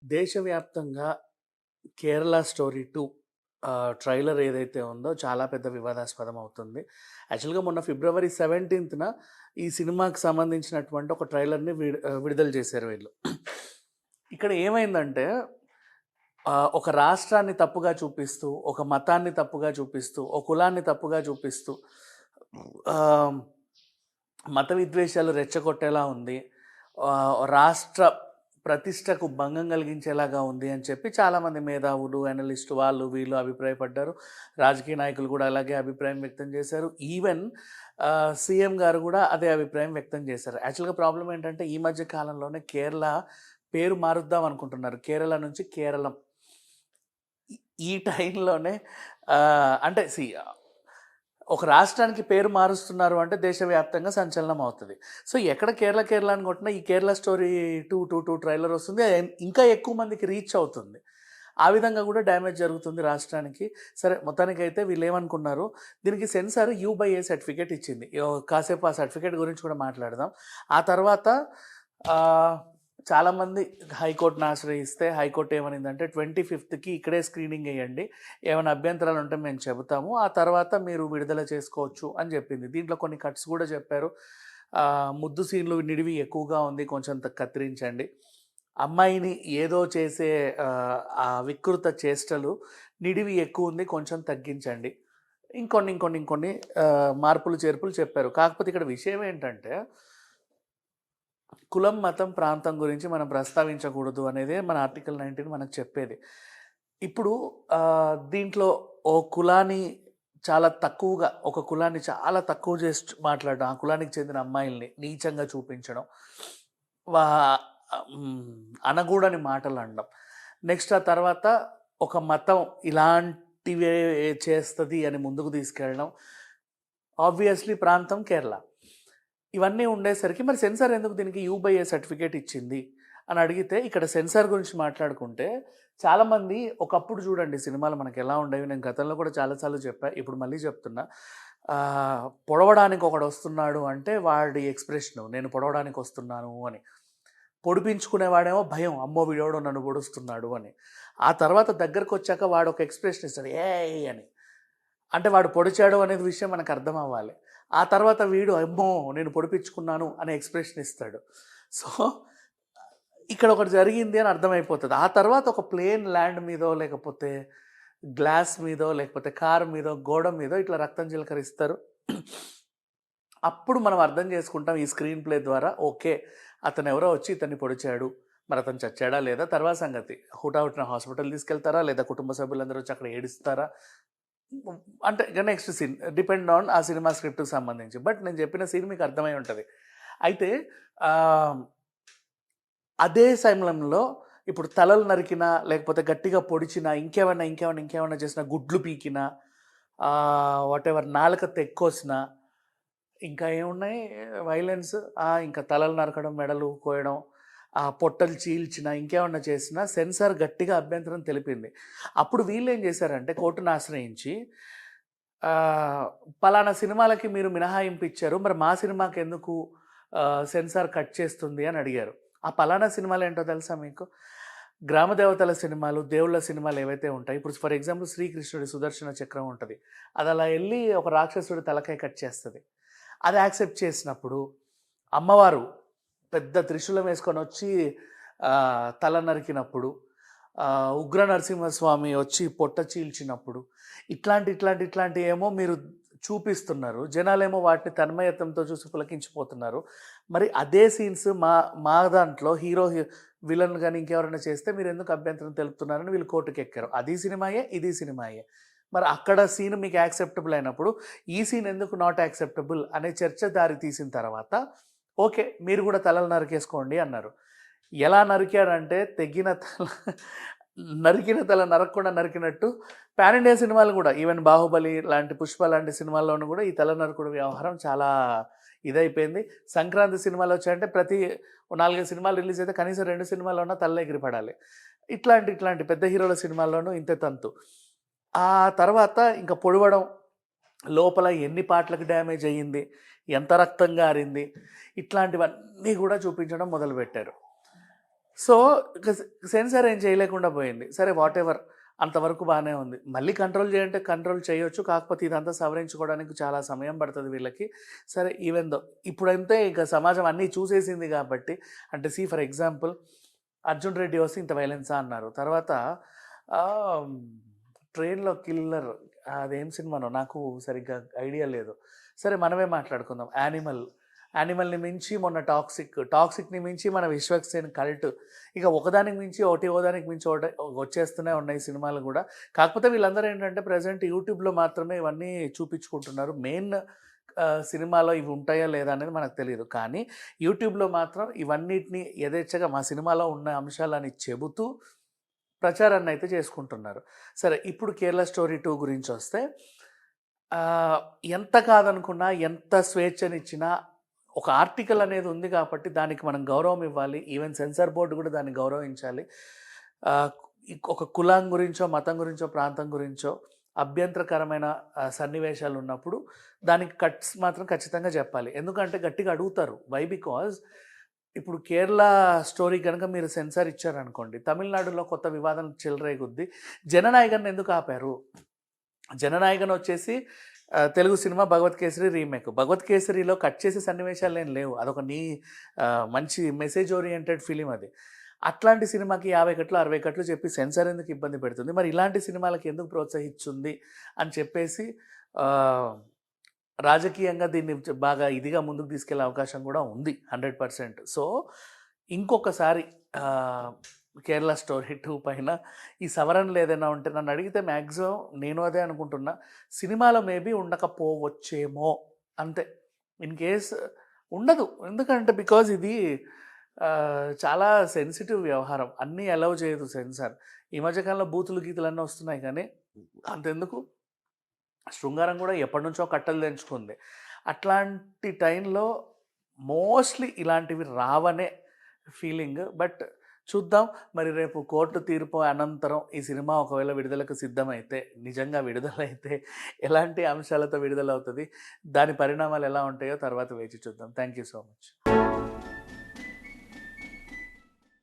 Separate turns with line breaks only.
దేశవ్యాప్తంగా 'Kerala story 2' trailer ఏదైతే ఉందో చాలా పెద్ద వివాదాస్పదం అవుతుంది. యాక్చువల్‌గా మొన్న ఫిబ్రవరి 17న ఈ సినిమాకి సంబంధించినటువంటి ఒక ట్రైలర్‌ని విడుదల చేశారు వీళ్ళు. ఇక్కడ ఏమైందంటే ఒక రాష్ట్రాన్ని తప్పుగా చూపిస్తూ, ఒక మతాన్ని తప్పుగా చూపిస్తూ, ఒక కులాన్ని తప్పుగా చూపిస్తూ ఆహ్, మత విద్వేషాలు రెచ్చగొట్టేలా ఉంది. రాష్ట్ర ప్రతిష్టకు భంగం కలిగించేలాగా ఉంది అని చెప్పి చాలామంది మేధావులు, అనలిస్టు వాళ్ళు వీళ్ళు అభిప్రాయపడ్డారు. రాజకీయ నాయకులు కూడా అలాగే అభిప్రాయం వ్యక్తం చేశారు. ఈవెన్ సీఎం గారు కూడా అదే అభిప్రాయం వ్యక్తం చేశారు. యాక్చువల్‌గా ప్రాబ్లమ్ ఏంటంటే ఈ మధ్య కాలంలోనే కేరళ పేరు మారుద్దాం అనుకుంటున్నారు. కేరళ నుంచి కేరళం. ఈ టైంలోనే అంటే ఒక రాష్ట్రానికి పేరు మారుస్తున్నారు అంటే దేశవ్యాప్తంగా సంచలనం అవుతుంది. సో ఎక్కడ కేరళ అని కొట్టినా ఈ 'కేరళ స్టోరీ 2' ట్రైలర్ వస్తుంది. ఇంకా ఎక్కువ మందికి రీచ్ అవుతుంది. ఆ విధంగా కూడా డ్యామేజ్ జరుగుతుంది రాష్ట్రానికి. సరే మొత్తానికైతే వీళ్ళు ఏమనుకున్నారు, దీనికి సెన్సార్ U/A సర్టిఫికేట్ ఇచ్చింది. కాసేపు ఆ సర్టిఫికేట్ గురించి కూడా మాట్లాడదాం. ఆ తర్వాత చాలామంది హైకోర్టును ఆశ్రయిస్తే హైకోర్టు ఏమనిందంటే 25కి ఇక్కడే స్క్రీనింగ్ వేయండి, ఏమైనా అభ్యంతరాలు ఉంటే మేము చెబుతాము, ఆ తర్వాత మీరు విడుదల చేసుకోవచ్చు అని చెప్పింది. దీంట్లో కొన్ని కట్స్ కూడా చెప్పారు. ముద్దు సీన్లు నిడివి ఎక్కువగా ఉంది, కొంచెం కత్తిరించండి. అమ్మాయిని ఏదో చేసే ఆ వికృత చేష్టలు నిడివి ఎక్కువ ఉంది, కొంచెం తగ్గించండి. ఇంకొన్ని మార్పులు చేర్పులు చెప్పారు. కాకపోతే ఇక్కడ విషయం ఏంటంటే కులం, మతం, ప్రాంతం గురించి మనం ప్రస్తావించకూడదు అనేదే మన ఆర్టికల్ 19 మనకు చెప్పేది. ఇప్పుడు దీంట్లో ఒక కులాన్ని చాలా తక్కువ చేసి మాట్లాడడం, ఆ కులానికి చెందిన అమ్మాయిల్ని నీచంగా చూపించడం, అనగూడని మాటలు అనడం. నెక్స్ట్ ఆ తర్వాత ఒక మతం ఇలాంటివే చేస్తుంది అని ముందుకు తీసుకెళ్ళడం. ఆబ్వియస్లీ ప్రాంతం కేరళ. ఇవన్నీ ఉండేసరికి మరి సెన్సార్ ఎందుకు దీనికి U/A సర్టిఫికేట్ ఇచ్చింది అని అడిగితే, ఇక్కడ సెన్సార్ గురించి మాట్లాడుకుంటే చాలామంది ఒకప్పుడు చూడండి సినిమాలు మనకు ఎలా ఉండేవి. నేను గతంలో కూడా చాలాసార్లు చెప్పా, ఇప్పుడు మళ్ళీ చెప్తున్నా. పొడవడానికి ఒకడు వస్తున్నాడు అంటే వాడి ఎక్స్ప్రెషను నేను పొడవడానికి వస్తున్నాను అని. పొడిపించుకునేవాడేమో భయం, అమ్మో వీడోడు నన్ను పొడుస్తున్నాడు అని. ఆ తర్వాత దగ్గరకు వచ్చాక వాడు ఒక ఎక్స్ప్రెషన్ ఇస్తాడు, ఏయ్ అని. అంటే వాడు పొడిచాడు అనేది విషయం మనకు అర్థం అవ్వాలి. ఆ తర్వాత వీడు అమ్మో నేను పొడిపించుకున్నాను అనే ఎక్స్ప్రెషన్ ఇస్తాడు. సో ఇక్కడ ఒకటి జరిగింది అని అర్థమైపోతుంది. ఆ తర్వాత ఒక ప్లేన్ ల్యాండ్ మీదో, లేకపోతే గ్లాస్ మీదో, లేకపోతే కారు మీదో, గోడ మీదో ఇట్లా రక్తం చిలకరిస్తారు. అప్పుడు మనం అర్థం చేసుకుంటాం ఈ స్క్రీన్ ప్లే ద్వారా, ఓకే అతను ఎవరో వచ్చి ఇతన్ని పొడిచాడు, మరి అతను చచ్చాడా లేదా తర్వాత సంగతి. హుటాహుటిన హాస్పిటల్ తీసుకెళ్తారా, లేదా కుటుంబ సభ్యులందరూ వచ్చి అక్కడ ఏడుస్తారా, అంటే ఇక నెక్స్ట్ సీన్ డిపెండ్ ఆన్ ఆ సినిమా స్క్రిప్ట్కి సంబంధించి. బట్ నేను చెప్పిన సీన్ మీకు అర్థమై ఉంటుంది. అయితే అదే సమయంలో ఇప్పుడు తలలు నరికినా, లేకపోతే గట్టిగా పొడిచినా, ఇంకేమన్నా చేసినా, గుడ్లు పీకినా, వాటెవర్ నాలుక తెక్కోసినా, ఇంకా ఏమున్నాయి వైలెన్స్, ఇంకా తలలు నరకడం, మెడలు కోయడం, పొట్టలు చీల్చిన, ఇంకేమన్నా చేసినా సెన్సార్ గట్టిగా అభ్యంతరం తెలిపింది. అప్పుడు వీళ్ళు ఏం చేశారంటే కోర్టును ఆశ్రయించి, పలానా సినిమాలకి మీరు మినహాయింపు ఇచ్చారు, మరి మా సినిమాకి ఎందుకు సెన్సార్ కట్ చేస్తుంది అని అడిగారు. ఆ పలానా సినిమాలు ఏంటో తెలుసా మీకు? గ్రామ దేవతల సినిమాలు, దేవుళ్ళ సినిమాలు ఏవైతే ఉంటాయి, ఇప్పుడు ఫర్ ఎగ్జాంపుల్ శ్రీకృష్ణుడి సుదర్శన చక్రం ఉంటుంది, అది అలా వెళ్ళి ఒక రాక్షసుడి తలకాయ కట్ చేస్తుంది. అది యాక్సెప్ట్ చేసినప్పుడు అమ్మవారు పెద్ద త్రిశూలం వేసుకొని వచ్చి తల నరికినప్పుడు, ఉగ్ర నరసింహస్వామి వచ్చి పొట్ట చీల్చినప్పుడు, ఇట్లాంటి ఏమో మీరు చూపిస్తున్నారు. జనాలేమో వాటిని తన్మయత్వంతో చూసి పులకించిపోతున్నారు. మరి అదే సీన్స్ మా దాంట్లో హీరో విలన్ కానీ ఇంకెవరైనా చేస్తే మీరు ఎందుకు అభ్యంతరం తెలుపుతున్నారని వీళ్ళు కోర్టుకు ఎక్కారు. అది సినిమాయే, ఇది సినిమాయే. మరి అక్కడ సీన్ మీకు యాక్సెప్టబుల్ అయినప్పుడు ఈ సీన్ ఎందుకు నాట్ యాక్సెప్టబుల్ అనే చర్చ దారి తీసిన తర్వాత ఓకే మీరు కూడా తలలు నరికేసుకోండి అన్నారు. ఎలా నరికారంటే నరికిన తల నరకకుండా నరికినట్టు పాన్ ఇండియా సినిమాలు కూడా, ఈవెన్ బాహుబలి లాంటి, పుష్ప లాంటి సినిమాల్లోనూ కూడా ఈ తల నరకుడు వ్యవహారం చాలా ఇదైపోయింది. సంక్రాంతి సినిమాలు వచ్చాయంటే ప్రతి 4 సినిమాలు రిలీజ్ అయితే కనీసం 2 సినిమాల్లోనా తల్ల ఎగిరిపడాలి. ఇట్లాంటి పెద్ద హీరోల సినిమాల్లోనూ ఇంతే తంతు. ఆ తర్వాత ఇంకా పొడవడం, లోపల ఎన్ని పార్ట్లకు డ్యామేజ్ అయ్యింది, ఎంత రక్తం గారింది, ఇట్లాంటివన్నీ కూడా చూపించడం మొదలుపెట్టారు. సో ఇక సెన్సార్ ఏం చేయలేకుండా పోయింది. సరే వాటెవర్ అంతవరకు బాగానే ఉంది. మళ్ళీ కంట్రోల్ చేయంటే కంట్రోల్ చేయొచ్చు. కాకపోతే ఇదంతా సవరించుకోవడానికి చాలా సమయం పడుతుంది వీళ్ళకి. సరే ఈవెన్ దో ఇప్పుడంతే ఇక సమాజం అన్నీ చూసేసింది కాబట్టి, అంటే ఫర్ ఎగ్జాంపుల్ 'అర్జున్ రెడ్డి' వస్తే ఇంత వైలెన్సా అన్నారు. తర్వాత ట్రైన్‌లో కిల్లర్ అదేం సినిమానో నాకు సరిగ్గా ఐడియా లేదు. సరే మనమే మాట్లాడుకుందాం. 'యానిమల్'ని మించి మొన్న 'టాక్సిక్'ని మించి మన 'విశ్వక్సేన్ కల్ట్'. ఇక ఒకదానికి మించి ఒకటి, ఒకదానికి మించి ఒకటి వచ్చేస్తూనే ఉన్నాయి సినిమాలు కూడా. కాకపోతే వీళ్ళందరూ ఏంటంటే ప్రెజెంట్ యూట్యూబ్‌లో మాత్రమే ఇవన్నీ చూపించుకుంటున్నారు. మెయిన్ సినిమాలో ఇవి ఉంటాయా లేదా అనేది మనకు తెలీదు. కానీ యూట్యూబ్‌లో మాత్రం ఇవన్నిటిని యథేచ్ఛగా మా సినిమాలో ఉన్న అంశాలని చెబుతూ ప్రచారాన్ని అయితే చేసుకుంటున్నారు. సరే ఇప్పుడు 'కేరళ స్టోరీ 2' గురించి వస్తే ఎంత కాదనుకున్నా, ఎంత స్వేచ్ఛనిచ్చినా ఒక ఆర్టికల్ అనేది ఉంది కాబట్టి దానికి మనం గౌరవం ఇవ్వాలి. ఈవెన్ సెన్సార్ బోర్డు కూడా దాన్ని గౌరవించాలి. ఒక కులం గురించో, మతం గురించో, ప్రాంతం గురించో అభ్యంతరకరమైన సన్నివేశాలు ఉన్నప్పుడు దానికి కట్స్ మాత్రం ఖచ్చితంగా చెప్పాలి. ఎందుకంటే గట్టిగా అడుగుతారు. వై? బికాజ్ ఇప్పుడు 'కేరళ స్టోరీ' కనుక మీరు సెన్సార్ ఇచ్చారనుకోండి, తమిళనాడులో కొత్త వివాదం చెలరేగుద్ది. 'జననాయకన్' ఎందుకు ఆపారు? 'జననాయకన్' వచ్చేసి తెలుగు సినిమా 'భగవత్ కేసరి' రీమేక్. 'భగవత్ కేసరిలో' కట్ చేసే సన్నివేశాలు ఏం లేవు. అదొక మంచి మెసేజ్ ఓరియంటెడ్ ఫిలిం అది. అట్లాంటి సినిమాకి 50 కట్లు 60 కట్లు చెప్పి సెన్సార్ ఎందుకు ఇబ్బంది పెడుతుంది? మరి ఇలాంటి సినిమాలకి ఎందుకు ప్రోత్సహిస్తుంది అని చెప్పేసి రాజకీయంగా దీన్ని బాగా ఇదిగా ముందుకు తీసుకెళ్లే అవకాశం కూడా ఉంది 100%. సో ఇంకొకసారి 'కేరళ స్టోరీ 2' పైన ఈ సవరణలు ఏదైనా ఉంటే నన్ను అడిగితే మ్యాక్సిమం నేను అదే అనుకుంటున్నా. సినిమాలో మేబీ ఉండకపోవచ్చేమో అంతే. ఇన్ కేస్ ఉండదు. ఎందుకంటే బికాజ్ ఇది చాలా సెన్సిటివ్ వ్యవహారం. అన్నీ అలౌ చేయదు సెన్సార్. ఈ మధ్యకాలంలో బూతులు గీతులు అన్నీ వస్తున్నాయి కానీ అంతెందుకు శృంగారం కూడా ఎప్పటి నుంచో కట్టలు తెంచుకుంది. అట్లాంటి టైంలో మోస్ట్లీ ఇలాంటివి రావనే ఫీలింగ్. బట్ చూద్దాం మరి రేపు కోర్టు తీర్పు అనంతరం ఈ సినిమా ఒకవేళ విడుదలకు సిద్ధమైతే, నిజంగా విడుదలైతే ఎలాంటి అంశాలతో విడుదలవుతుంది, దాని పరిణామాలు ఎలా ఉంటాయో తర్వాత వేచి చూద్దాం. Thank you so much.